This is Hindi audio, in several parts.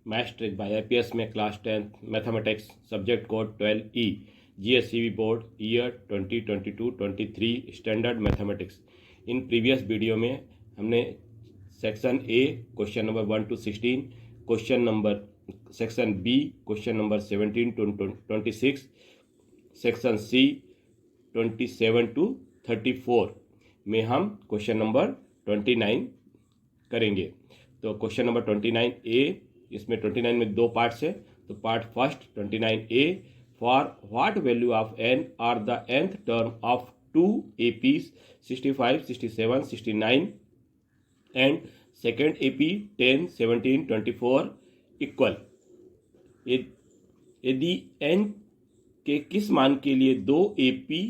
मैथ्स ट्रिक बाय IPS में class 10 mathematics subject code 12E GSCB board year 2022-23 standard mathematics. इन प्रीवियस वीडियो में हमने section A question number 1 to 16, section B question number 17 to 26, section C 27 to 34 में हम क्वेश्चन नंबर 29 करेंगे। तो क्वेश्चन नंबर 29A, इसमें 29 में दो पार्ट्स है। तो part first 29A, for what value of n are the nth term of 2 APs 65, 67, 69 and second AP 10, 17, 24 equal. यदि n के किस मान के लिए दो AP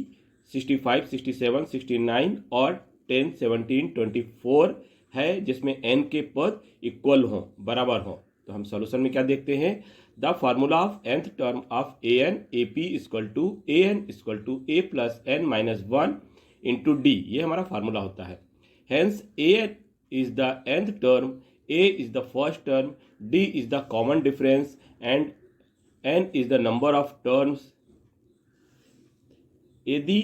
65, 67, 69 और 10, 17, 24 है जिसमें n के पद इक्वल हों, बराबर हों। तो हम सॉल्यूशन में क्या देखते हैं, the formula of nth term of an AP equal to a plus n minus 1 into D, ये हमारा फार्मूला होता है। Hence an is the nth term, a is the first term, d is the common difference and n is the number of terms. यदि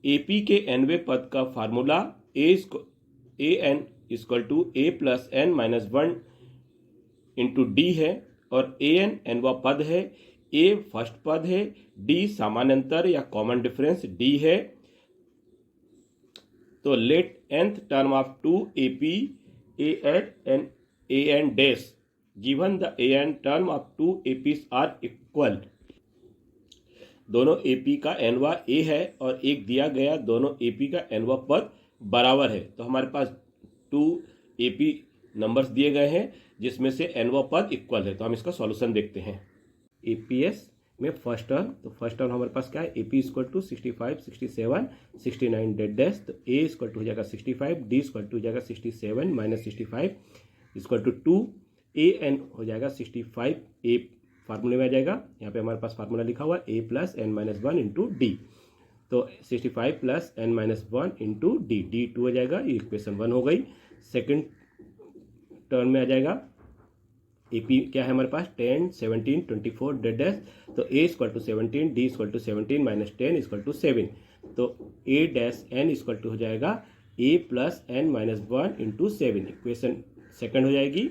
AP के nवें पद का formula an equal to a plus n minus 1 into d है और an nवा पद है, a फर्स्ट पद है, d समानांतर या कॉमन डिफरेंस d है, तो let nth term of 2 AP an dash given the an term of 2 APs are equal. दोनों AP का nवा a है और एक दिया गया दोनों AP का nवा पद बराबर है। तो हमारे पास 2 AP नंबर्स दिए गए हैं जिसमें से nवा पद इक्वल है। तो हम इसका सॉल्यूशन देखते हैं। APS में फर्स्ट टर्म, तो फर्स्ट टर्म हमारे पास क्या है, AP equal to 65, 67, 69 dead dash, तो A इक्वल टू हो जाएगा 65, D इक्वल टू हो जाएगा 67 माइनस 65 इक्वल टू 2, an हो जाएगा 65, A फार्मूले में आ जाएगा, यहाँ पे हमारे पास फार्मूला लिखा हुआ है a plus n minus 1 into D. तो 65 plus n minus 1 into D, D2 हो जाएगा, ये इक्वेशन 1 हो गई। सेकंड टर्म में आ जाएगा AP क्या है हमारे पास 10, 17, 24 डेड डैश, तो A equal to 17, D equal to 17 minus 10 equal to 7, तो A dash n equal to हो जाएगा A plus n minus 1 into 7, equation second हो जाएगी।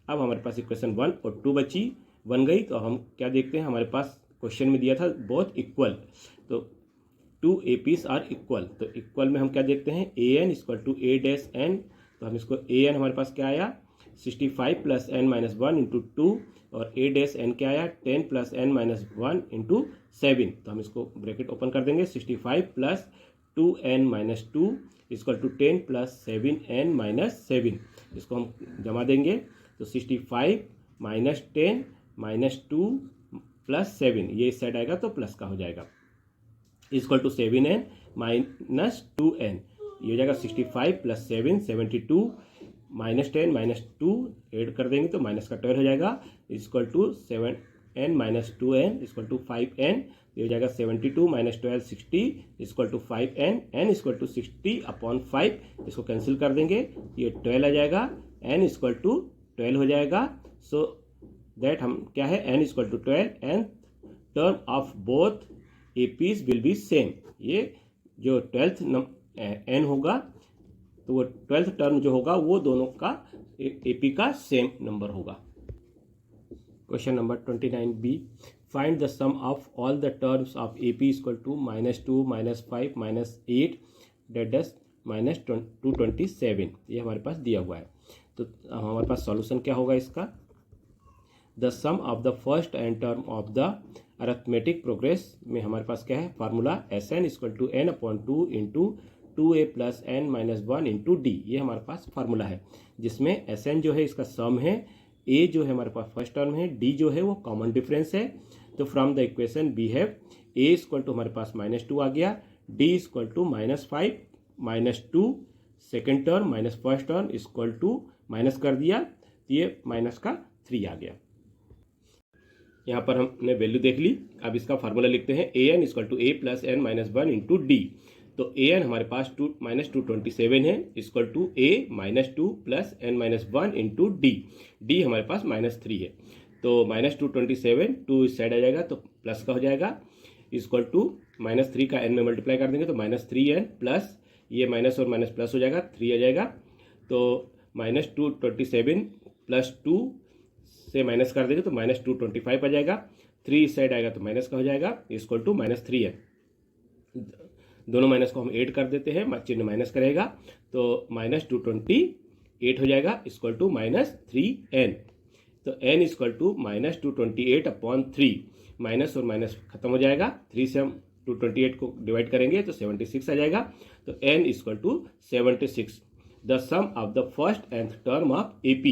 अब हमारे पास इक्वेशन 1 और 2 बन गई। तो हम क्या देखते हैं, हमारे पास क्वेश्चन में दिया था बोथ इक्वल, तो 2 APs आर इक्वल। तो इक्वल में हम क्या देखते हैं, an equal to a dash n, तो हम इसको an हमारे पास क्या आया 65 प्लस n माइनस 1 इंटू 2 और a डैश n क्या आया 10 प्लस n माइनस 1 इंटू 7। तो हम इसको ब्रैकेट ओपन कर देंगे, 65 plus 2n minus 2 equal to 10 plus 7n minus 7, इसको हम जमा देंगे। तो 65 माइनस 10 माइनस 2 प्लस 7, ये इस साइड आएगा तो प्लस का हो जाएगा, equal to 7n minus 2n, ये हो जाएगा 65 प्लस 7 72 माइनस 10 माइनस 2 ऐड कर देंगे तो माइनस का 12 हो जाएगा, equal to 7n minus 2n equal to 5n, ये हो जाएगा 72 minus 12 60 equal to 5n, n equal to 60 upon 5, इसको कैंसिल कर देंगे, ये 12 आ जाएगा, n इक्वल टू 12 हो जाएगा। सो दैट हम क्या है n equal to 12 and term of both APs will be same. ये जो 12th n होगा तो वो 12th टर्म जो होगा वो दोनों का AP का सेम नंबर होगा। Question number 29B, find the sum of all the terms of AP equal to -2 -5 -8 dead dash minus 227, ये हमारे पास दिया हुआ है। तो हमारे पास सॉल्यूशन क्या होगा इसका, the sum of the first and term of the arithmetic progression में हमारे पास क्या है formula Sn equal to n upon 2 into 2a plus n minus 1 into D, ये हमारे पास फार्मूला है जिसमें Sn जो है इसका सम है, a जो है हमारे पास फर्स्ट टर्म है, d जो है वो कॉमन डिफरेंस है। तो from the equation we have a equal to हमारे पास -2 आ गया, d equal to -5 minus 2 second term minus first term equal to minus कर दिया, ये माइनस का 3 आ गया। यहाँ पर हमने वैल्यू देख ली। अब इसका फार्मूला लिखते हैं an equal to a plus n minus 1 into D. तो an हमारे पास -227 है equal to a -2 plus n minus 1 into D, D हमारे पास -3 है। तो -227 2 इस साइड आ जाएगा तो प्लस का हो जाएगा, इक्वल टू -3 का n में मल्टीप्लाई कर देंगे तो -3n प्लस ये माइनस और माइनस प्लस हो जाएगा, 3 आ जाएगा। तो -227 प्लस 2 से माइनस कर देंगे तो -225 आ जाएगा, 3 इस साइड आएगा तो माइनस का हो जाएगा, इक्वल टू -3n। दोनों माइनस को हम ऐड कर देते हैं, चिन्ह माइनस करेगा तो -228 हो जाएगा, इक्वल टू -3n। तो n इक्वल टू -228/3, माइनस और माइनस खत्म हो जाएगा, 3 से हम 228 को डिवाइड करेंगे तो 76 आ जाएगा। तो n equal to 76, the sum of the first and term of AP।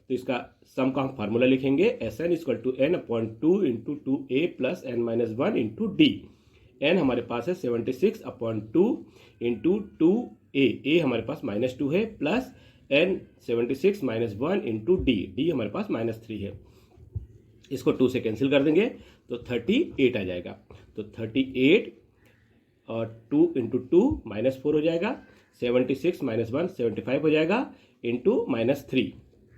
तो इसका सम का हम फार्मूला लिखेंगे, Sn equal to n/2 into 2a plus n-1 into d। n हमारे पास है 76/2 इंटू 2a, a हमारे पास -2 है, प्लस n 76 -1 इंटू d हमारे पास -3 है। इसको 2 से कैंसिल कर देंगे तो 38 आ जाएगा। तो 38 और 2 इंटू 2 -4 हो जाएगा, 76 -1 75 हो जाएगा, इंटू -3।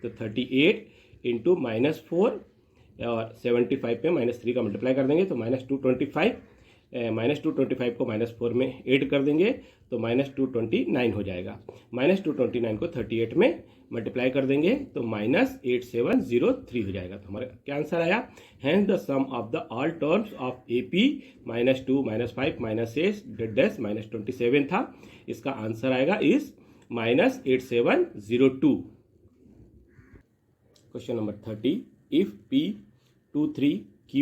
तो 38 इंटू -4 और 75 पे -3 का मल्टीप्लाई कर देंगे तो -225, -225 को -4 में ऐड कर देंगे तो -229 हो जाएगा। -229 को 38 में मल्टीप्लाई कर देंगे तो -8703 हो जाएगा। तो हमारा क्या आंसर आया? Hence the sum of the all terms of AP -2 -5 -8 -27 था। इसका आंसर आएगा इस -8702। Question number 30, if P 2 3 Q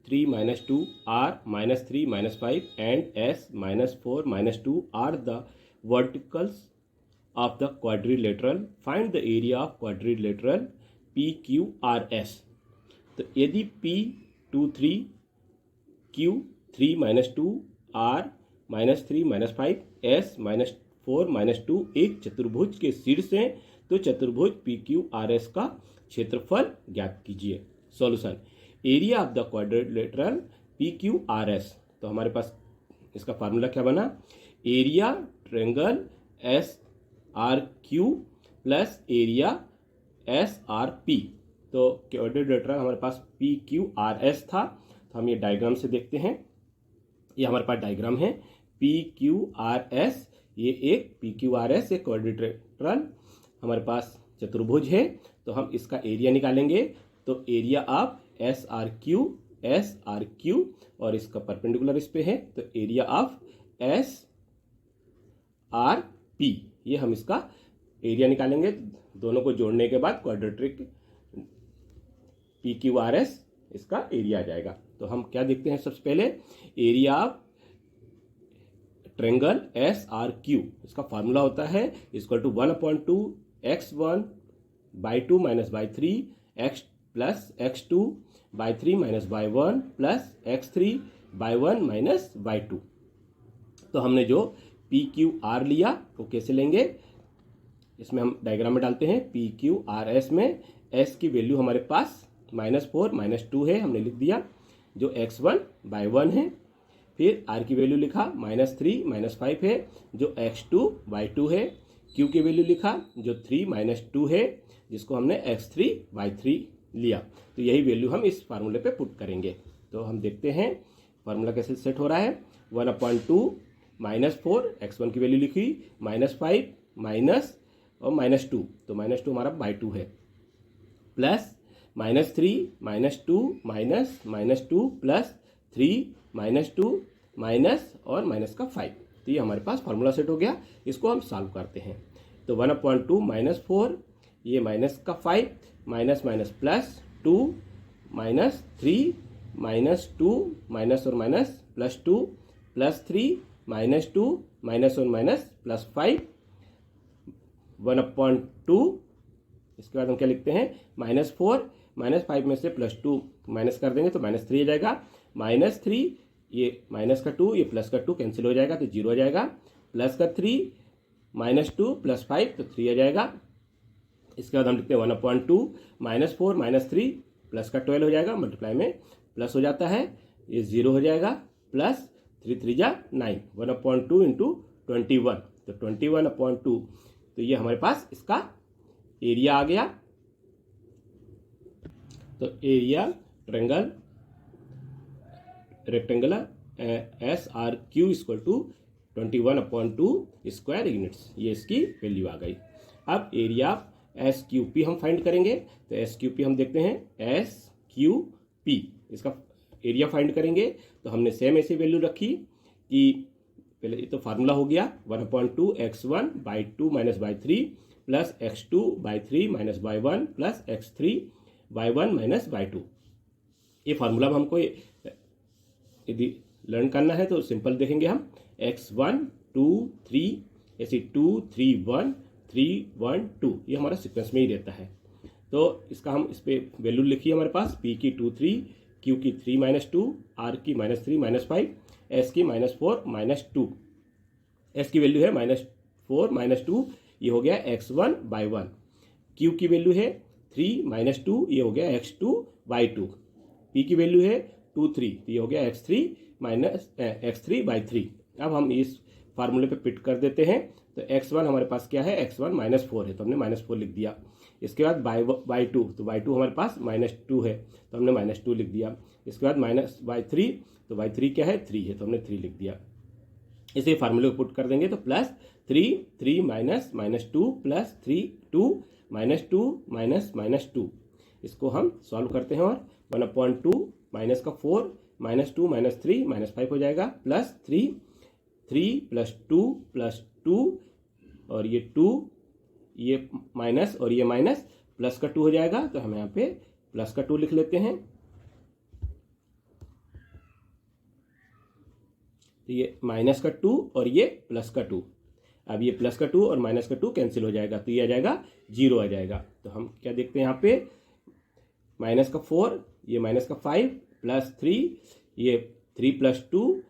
3 -2 R -3 -5 and S -4 -2 are the verticals of the quadrilateral, find the area of quadrilateral PQRS। तो यदि P 2 3 Q 3 -2 R -3 -5 S -4 -2 एक चतुर्भुज के शीर्ष है तो चतुर्भुज PQRS का क्षेत्रफल ज्ञात कीजिए। Solution, area of the quadrilateral PQRS। तो हमारे पास इसका फार्मूला क्या बना? Area triangle SRQ plus area SRP। तो क्वाड्रिलेटरल हमारे पास PQRS था, तो हम ये डायग्राम से देखते हैं। ये हमारे पास डायग्राम है PQRS, ये एक PQRS एक क्वाड्रिलेटरल हमारे पास चतुर्भुज है, तो हम इसका एरिया निकालेंगे। तो एरिया ऑफ SRQ और इसका परपेंडिकुलर इस पे है तो एरिया ऑफ SRP, ये हम इसका एरिया निकालेंगे। दोनों को जोड़ने के बाद क्वाड्रेटिक PQRS इसका एरिया आ जाएगा। तो हम क्या देखते हैं? सबसे पहले एरिया ऑफ ट्रायंगल SRQ, इसका फार्मूला होता है equal to 1/2 x1/2 -y3 x plus x2/3 -y1 plus x3/1 -y2। तो हमने जो PQR लिया वो कैसे लेंगे? इसमें हम डायग्राम में डालते हैं। PQRS में S की वैल्यू हमारे पास -4 -2 है, हमने लिख दिया, जो x1/1 है। फिर R की वैल्यू लिखा -3 -5 है, जो x2/2 है। Q की वैल्यू लिखा जो 3 -2 है, जिसको हमने x3/3 लिया। तो यही वैल्यू हम इस फार्मूले पे पुट करेंगे। तो हम देखते हैं फार्मूला कैसे सेट हो रहा है। 1/2 -4 x1 की वैल्यू लिखी, -5 माइनस और -2, तो -2 हमारा /2 है, प्लस -3 -2 -2 प्लस 3 -2 माइनस और माइनस का 5। तो ये हमारे पास फार्मूला सेट हो गया। इसको हम सॉल्व करते हैं। तो 1/2 -4, ये माइनस का 5 माइनस माइनस प्लस 2 -3 -2 माइनस और माइनस +2 +3 -2 माइनस और माइनस +5 1/2। इसके बाद हम क्या लिखते हैं? -4 -5 में से +2 माइनस कर देंगे तो -3 आ जाएगा, -3 ये माइनस का 2 ये प्लस का 2 कैंसिल हो जाएगा तो 0 आ जाएगा, प्लस का 3 -2 + 5 तो 3 आ जाएगा। इसके बाद हम लिखते हैं 1/2 -4 -3 प्लस का 12 हो जाएगा, मल्टीप्लाई में प्लस हो जाता है, ये 0 हो जाएगा, प्लस 3 3 जा 9, 1/2 इंटू 21 तो 21/2। तो ये हमारे पास इसका एरिया आ गया। तो area triangle rectangular S R Q equal to 21/2 square units, ये इसकी वैल्यू आ गई। अब एरिया एस क्यू पी हम फाइंड करेंगे। तो एस क्यू पी हम देखते हैं एस क्यू पी, इसका एरिया फाइंड करेंगे। तो हमने सेम ऐसी वैल्यू रखी कि पहले ये तो फार्मूला हो गया 1/2 x1/2 minus by 3 plus x2/3 minus by 1 plus x3/1 minus by 2। ये फार्मूला में हमको यदि लर्न करना है तो सिंपल देखेंगे हम x1 2 3 ऐसे 2 3 1 3 1 2, ये हमारा सीक्वेंस में ही रहता है। तो इसका हम इस पर वैल्यू लिखिए हमारे पास p की 2 3, q की 3 - 2, r की -3 -5, s की -4 -2। s की वैल्यू है -4 -2, ये हो गया x1/1। q की वैल्यू है 3 - 2, ये हो गया x2/2। p की वैल्यू है 2 3, तो ये हो गया x3/3। अब हम इस फार्मूले पे पिट कर देते हैं। तो x1 हमारे पास क्या है, x1 -4 है तो हमने -4 लिख दिया। इसके बाद y2, तो y2 हमारे पास -2 है तो हमने -2 लिख दिया। इसके बाद y3, तो y3 क्या है, 3 है तो हमने 3 लिख दिया। इसे फार्मूले को पुट कर देंगे तो +3 3 -2 प्लस 3 2 -2 -2। इसको हम सॉल्व करते हैं और 1/2 माइनस का 4 -2 -3 -5 हो जाएगा, प्लस 3 3 + 2 + 2 और ये 2, ये माइनस और ये माइनस, प्लस का 2 हो जाएगा। तो हम यहाँ पे प्लस का 2 लिख लेते हैं। तो ये माइनस का 2 और ये प्लस का 2। अब ये प्लस का 2 और माइनस का 2 कैंसिल हो जाएगा तो ये आ जाएगा 0 आ जाएगा। तो हम क्या देखते हैं यहाँ पे, माइनस का 4, ये माइनस का 5 प्लस 3, ये 3 + 2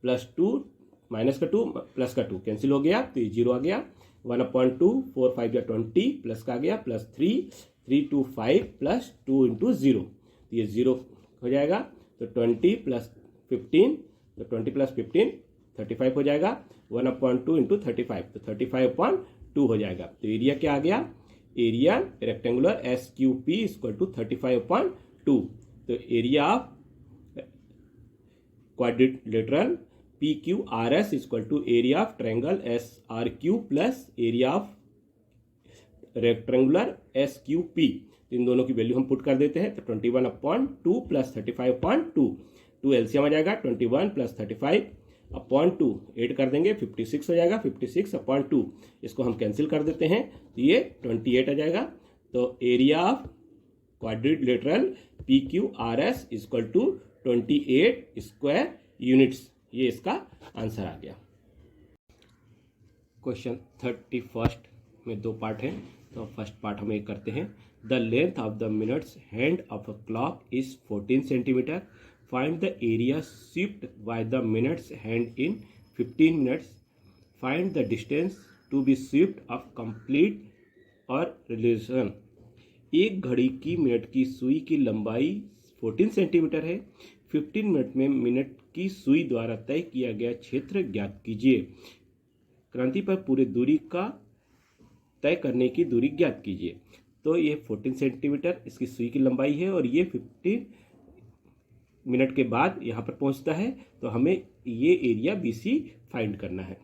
+ 2 माइनस का 2 प्लस का 2 कैंसिल हो गया तो ये 0 आ गया। 1/2 4 5 या 20 प्लस का आ गया, प्लस 3 3 2 5 प्लस 2 × 0, तो ये 0 हो जाएगा। तो 20 + 15, तो 20 + 15 35 हो जाएगा। 1/2 × 35, तो 35/2 हो जाएगा। तो एरिया क्या आ गया, एरिया रेक्टेंगुलर SQP = 35/2। तो area of quadrilateral PQRS = area of triangle SRQ plus area of rectangular SQP। तो इन दोनों की वैल्यू हम पुट कर देते हैं। तो 21/2 प्लस 35/2, 2 एलसीएम आ जाएगा। 21 + 35/2 ऐड कर देंगे, 56 हो जाएगा। 56/2 इसको हम कैंसिल कर देते हैं तो ये 28 आ जाएगा। तो area of quadrilateral PQRS = 28 square units, ये इसका आंसर आ गया। क्वेश्चन 31 में 2 पार्ट हैं तो फर्स्ट पार्ट हम एक करते हैं। The length of the minutes hand of a clock is 14 centimetre. Find the area swept by the minutes hand in 15 minutes. Find the distance to be swept of complete और रिलेशन। एक घड़ी की मिनट की सुई की लंबाई 14 सेंटीमीटर है। 15 मिनट में मिनट की सुई द्वारा तय किया गया क्षेत्र ज्ञात कीजिए। क्रांति पर पूरे दूरी का तय करने की दूरी ज्ञात कीजिए। तो ये 14 सेंटीमीटर इसकी सुई की लंबाई है और ये 15 मिनट के बाद यहाँ पर पहुँचता है। तो हमें ये एरिया BC फाइंड करना है।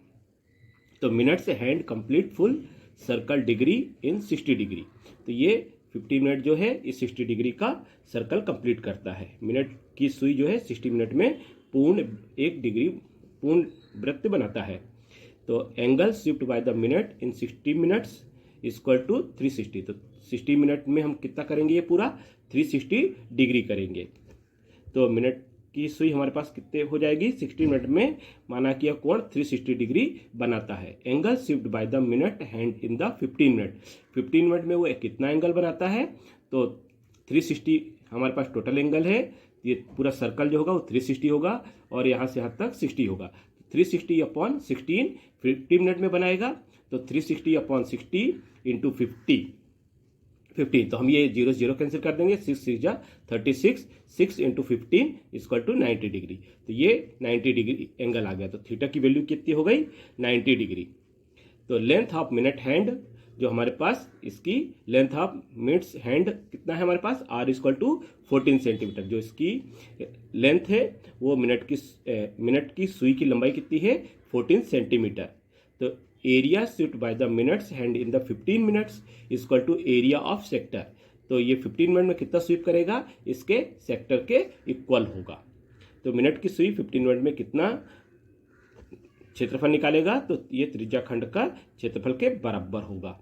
तो मिनट से hand complete full circle degree in 60 degree. तो ये 15 मिनट जो है इस 60 डिग्री का सर्कल कंप्लीट करता है। मिनट की सुई जो है 60 मिनट में पूर्ण 1 डिग्री पूर्ण वृत्त बनाता है। तो angle swept by the minute in 60 minutes = 360। तो 60 मिनट में हम कितना करेंगे, ये पूरा 360 डिग्री करेंगे। तो मिनट की सुई हमारे पास कितने हो जाएगी, 60 मिनट में माना कि यह कोण 360 डिग्री बनाता है। Angle swept by the minute hand in the 15 minute. 15 minute में वो कितना एंगल बनाता है, तो 360 हमारे पास टोटल एंगल है। ये पूरा सर्कल जो होगा वो 360 होगा और यहाँ से यहाँ तक 60 होगा। 360/16 15 मिनट में बनाएगा। तो 360/60 × 50। तो हम ये 0 0 कैंसिल कर देंगे। 6 6 जा 36, 6 × 15 = 90 डिग्री। तो ये 90 डिग्री एंगल आ गया। तो थीटा की वैल्यू कितनी हो गई, 90 डिग्री। तो लेंथ ऑफ मिनट हैंड जो हमारे पास इसकी लेंथ ऑफ मिनट्स हैंड कितना है हमारे पास, r इक्वल टू 14 सेंटीमीटर। जो इसकी लेंथ है वो मिनट की सुई की लंबाई कितनी है, 14 सेंटीमीटर। तो area swept by the minutes hand in the 15 minutes equal to area of sector. तो ये 15 मिनट में कितना स्वीप करेगा, इसके सेक्टर के इक्वल होगा। तो मिनट की सुई 15 मिनट में कितना क्षेत्रफल निकालेगा, तो ये त्रिज्या खंड का क्षेत्रफल के बराबर होगा।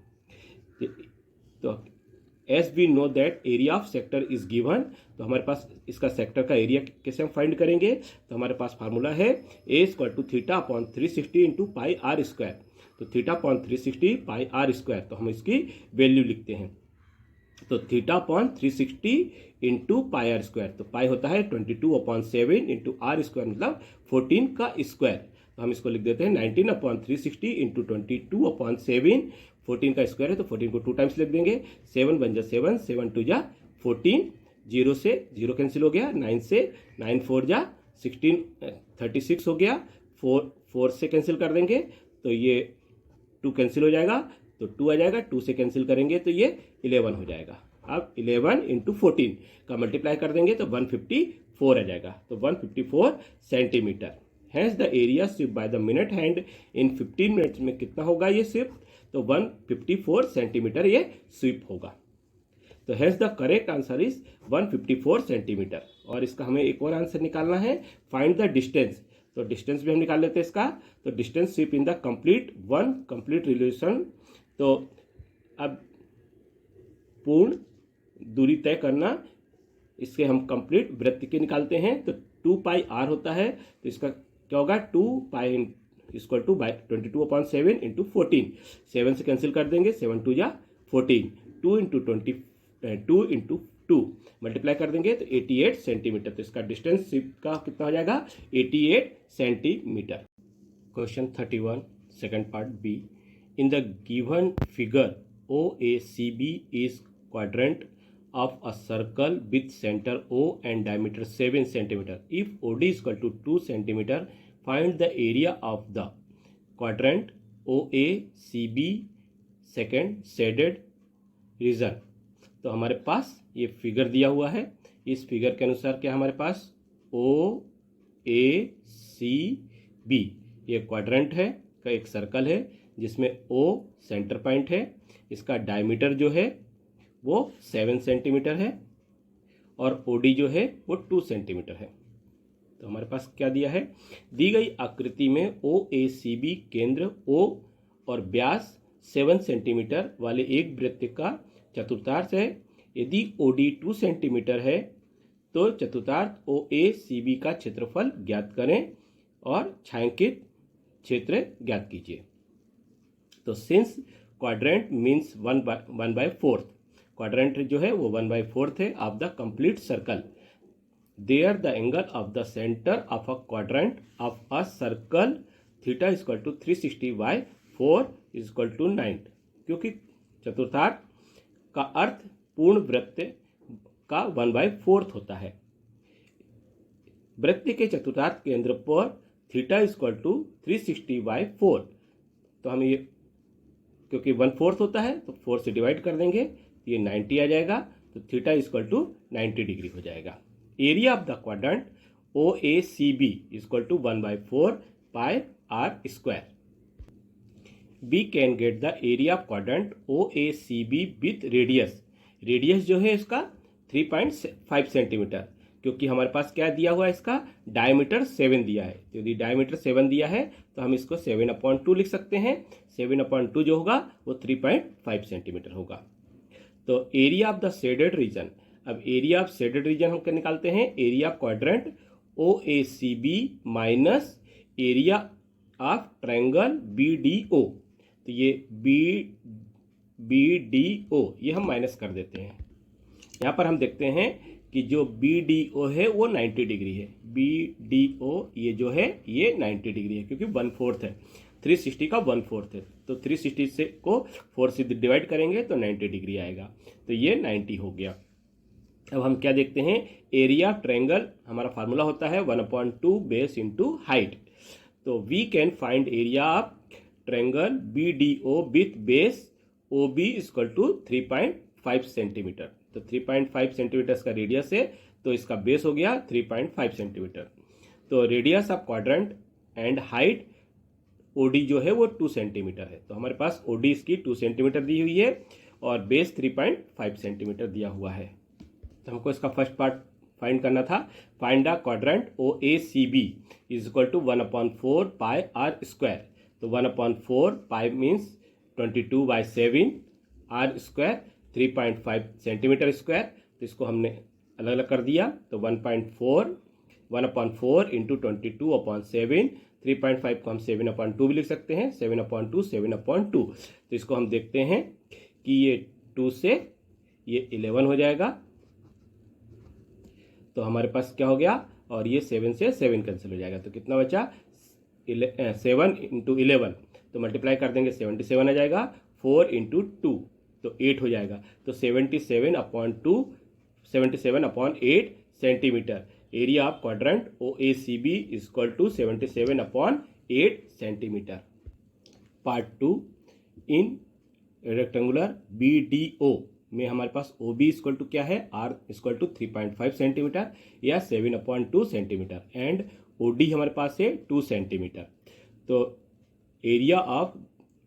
तो as we know that area of sector is given, तो हमारे पास इसका सेक्टर का एरिया कैसे हम फाइंड करेंगे, तो हमारे पास फार्मूला है A equal to theta upon 360 into pi R square. तो theta upon 360 pi R square, तो हम इसकी वैल्यू लिखते हैं। तो theta upon 360 into pi R square, तो पाई होता है 22/7 इंटू आर स्क्वायर मतलब 14 का स्क्वायर। तो हम इसको लिख देते हैं 19/360 इंटू 22/7, 14 का स्क्वायर है तो 14 को 2 टाइम्स लिख देंगे। 7 बन जा 7, 7 2 जा 14, 0 से 0 कैंसिल हो गया, 9 से 9 4 जा 16, 36 हो गया। 4 से कैंसिल कर देंगे तो ये 2 कैंसिल हो जाएगा, तो 2 आ जाएगा, 2 से कैंसिल करेंगे तो ये 11 हो जाएगा। अब 11 इंटू 14 का मल्टीप्लाई कर देंगे तो 154 आ जाएगा, तो 154 centimetre. Hence the area sweep by the minute hand in 15 minutes में कितना होगा ये स्वीप, तो 154 सेंटीमीटर ये स्वीप होगा। तो hence the correct answer is 154 centimetre. और इसका हमें एक और आंसर निकालना है, फाइंड द डिस्टेंस। तो डिस्टेंस भी हम निकाल लेते हैं इसका। तो distance sweep in the complete relation. तो अब पूर्ण दूरी तय करना, इसके हम कंप्लीट वृत्त के निकालते हैं। तो 2 पाई आर होता है, तो इसका क्या होगा, 2 पाई इक्वल टू 22/7 इंटू 14। 7 से कैंसिल कर देंगे, 7 2 जा 14, 2 इंटू 2 मल्टीप्लाई कर देंगे तो 88 सेंटीमीटर। तो इसका डिस्टेंस का कितना हो जाएगा, 88 centimetre. Question 31 second part B, in the given figure OACB is quadrant of a circle with center O and diameter 7 centimeter. If OD is equal to 2 centimeter, find the area of the quadrant OACB second shaded region. तो हमारे पास ये फिगर दिया हुआ है। इस फिगर के अनुसार क्या हमारे पास OACB ये क्वाड्रेंट है का एक सर्कल है जिसमें O सेंटर पॉइंट है। इसका डायमीटर जो है वो 7 सेंटीमीटर है और OD जो है वो 2 सेंटीमीटर है। तो हमारे पास क्या दिया है, दी गई आकृति में OACB केंद्र O और व्यास 7 सेंटीमीटर वाले एक वृत्त का चतुर्थांश है। यदि OD 2 सेंटीमीटर है तो चतुर्थांश OACB का क्षेत्रफल ज्ञात करें और छायांकित क्षेत्र ज्ञात कीजिए। तो सिंस क्वाड्रेंट मीन्स 1/4, क्वाड्रेंट जो है वो 1/4 है of the complete circle. There the angle of the centre of a quadrant of a circle theta equal to 360/4 equal to 9। क्योंकि चतुर्थांश का अर्थ पूर्ण वृत्त का 1/4 होता है। वृत्त के चतुर्थांश केंद्र पर थीटा इक्वल टू 360/4, तो हम ये क्योंकि 1/4 होता है तो 4 से डिवाइड कर देंगे, ये 90 आ जाएगा, तो थीटा इक्वल टू 90 डिग्री हो जाएगा। Area of the quadrant OACB equal to 1/4 pi R square. We can get the area of quadrant OACB with radius. Radius जो है इसका 3.5 सेंटीमीटर, क्योंकि हमारे पास क्या दिया हुआ है, इसका डायमीटर 7 दिया है। तो यदि डायमीटर 7 दिया है तो हम इसको 7/2 लिख सकते हैं। 7/2 जो होगा वो 3.5 सेंटीमीटर होगा। तो area of the shaded region, अब एरिया ऑफ शेडेड रीजन हम क्या निकालते हैं, area of quadrant OACB minus area of triangle BDO। तो ये BDO ये हम माइनस कर देते हैं। यहाँ पर हम देखते हैं कि जो BDO है वो 90 डिग्री है। BDO ये जो है ये 90 डिग्री है, क्योंकि 1/4 है, 360 का 1/4 है, तो 360 से को 4 से डिवाइड करेंगे तो 90 डिग्री आएगा, तो ये 90 हो गया। अब हम क्या देखते हैं, एरिया ऑफ ट्रायंगल हमारा फार्मूला होता है 1/2 बेस इंटू हाइट। तो we can find area of triangle BDO with base O B equal to 3.5 centimetre. तो 3.5 सेंटीमीटर का रेडियस है, तो इसका बेस हो गया 3.5 सेंटीमीटर। तो radius of quadrant and height OD जो है वो 2 सेंटीमीटर है। तो हमारे पास ओडी इसकी 2 सेंटीमीटर दी हुई है और बेस 3.5 सेंटीमीटर दिया हुआ है। तो हमको इसका फर्स्ट पार्ट फाइंड करना था। Find the quadrant O A C B is equal to 1/4 pi R square. तो 1/4 pi means 22/7 R square 3.5 centimetre square. तो इसको हमने अलग अलग कर दिया। तो 1/4 इंटू 22/7, 3.5 को हम 7/2 भी लिख सकते हैं, 7/2 7/2। तो इसको हम देखते हैं कि ये 2 से ये 11 हो जाएगा। तो हमारे पास क्या हो गया, और ये 7 से 7 कैंसिल हो जाएगा। तो कितना बचा, 7 इंटू 11, तो मल्टीप्लाई कर देंगे 77 आ जाएगा। 4 इंटू 2 तो 8 हो जाएगा। तो 77/8 centimetre. Area of quadrant O A C B equal to 77/8 centimetre. Part 2 in rectangular B D O में हमारे पास ओ बी इक्वल टू क्या है, आर इक्वल टू 3.5 सेंटीमीटर या 7/2 सेंटीमीटर एंड ओ डी हमारे पास है 2 सेंटीमीटर। तो area of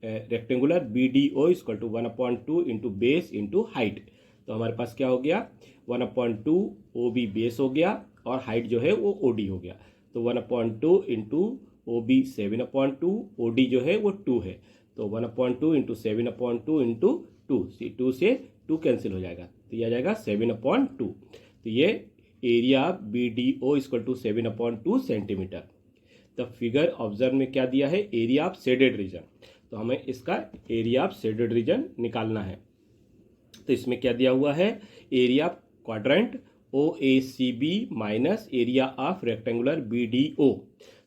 rectangular B D O equal to 1/2 into base into height. तो हमारे पास क्या हो गया, 1/2 ओ बी बेस हो गया और हाइट जो है वो ओ डी हो गया। तो 1/2 into O B 7/2, O D जो है वो 2 है। तो 1/2 इंटू 7/2 इंटू 2, 2 से 2 कैंसिल हो जाएगा। तो ये आ जाएगा 7/2। तो ये area B D O equal to 7/2 centimetre. The figure observe में क्या दिया है, एरिया ऑफ शेडेड रीजन। तो हमें इसका एरिया ऑफ शेडेड रीजन निकालना है। तो इसमें क्या दिया हुआ है, area of quadrant O A C B minus area of rectangular B D O.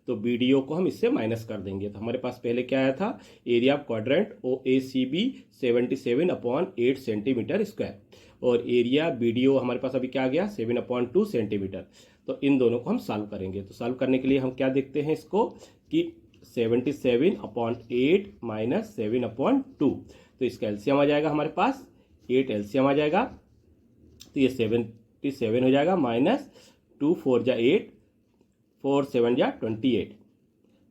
तो बी डी ओ को हम इससे माइनस कर देंगे। तो हमारे पास पहले क्या आया था, area of quadrant O A C B 77/8 centimetre square, और एरिया बी डी ओ हमारे पास अभी क्या आ गया, 7/2 सेंटीमीटर। तो इन दोनों को हम सॉल्व करेंगे। तो सॉल्व करने के लिए हम क्या देखते हैं इसको कि 77/8 माइनस 7/2, तो इसका एलसीएम आ जाएगा हमारे पास 8 एलसीएम आ जाएगा। तो ये 77 हो जाएगा माइनस 2 4 जा 8, 4 7 जा 28,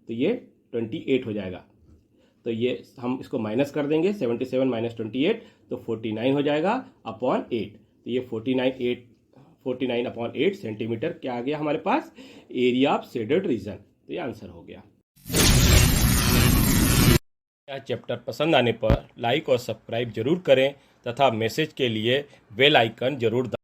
तो ये 28 हो जाएगा। तो ये हम इसको माइनस कर देंगे, 77 माइनस 28 तो 49 हो जाएगा अपॉन 8। तो ये 49/8 सेंटीमीटर क्या आ गया हमारे पास, एरिया ऑफ शेडेड रीजन। तो ये आंसर हो गया। यह चैप्टर पसंद आने पर लाइक और सब्सक्राइब जरूर करें तथा मैसेज के लिए बेल आइकन जरूर दबाएं।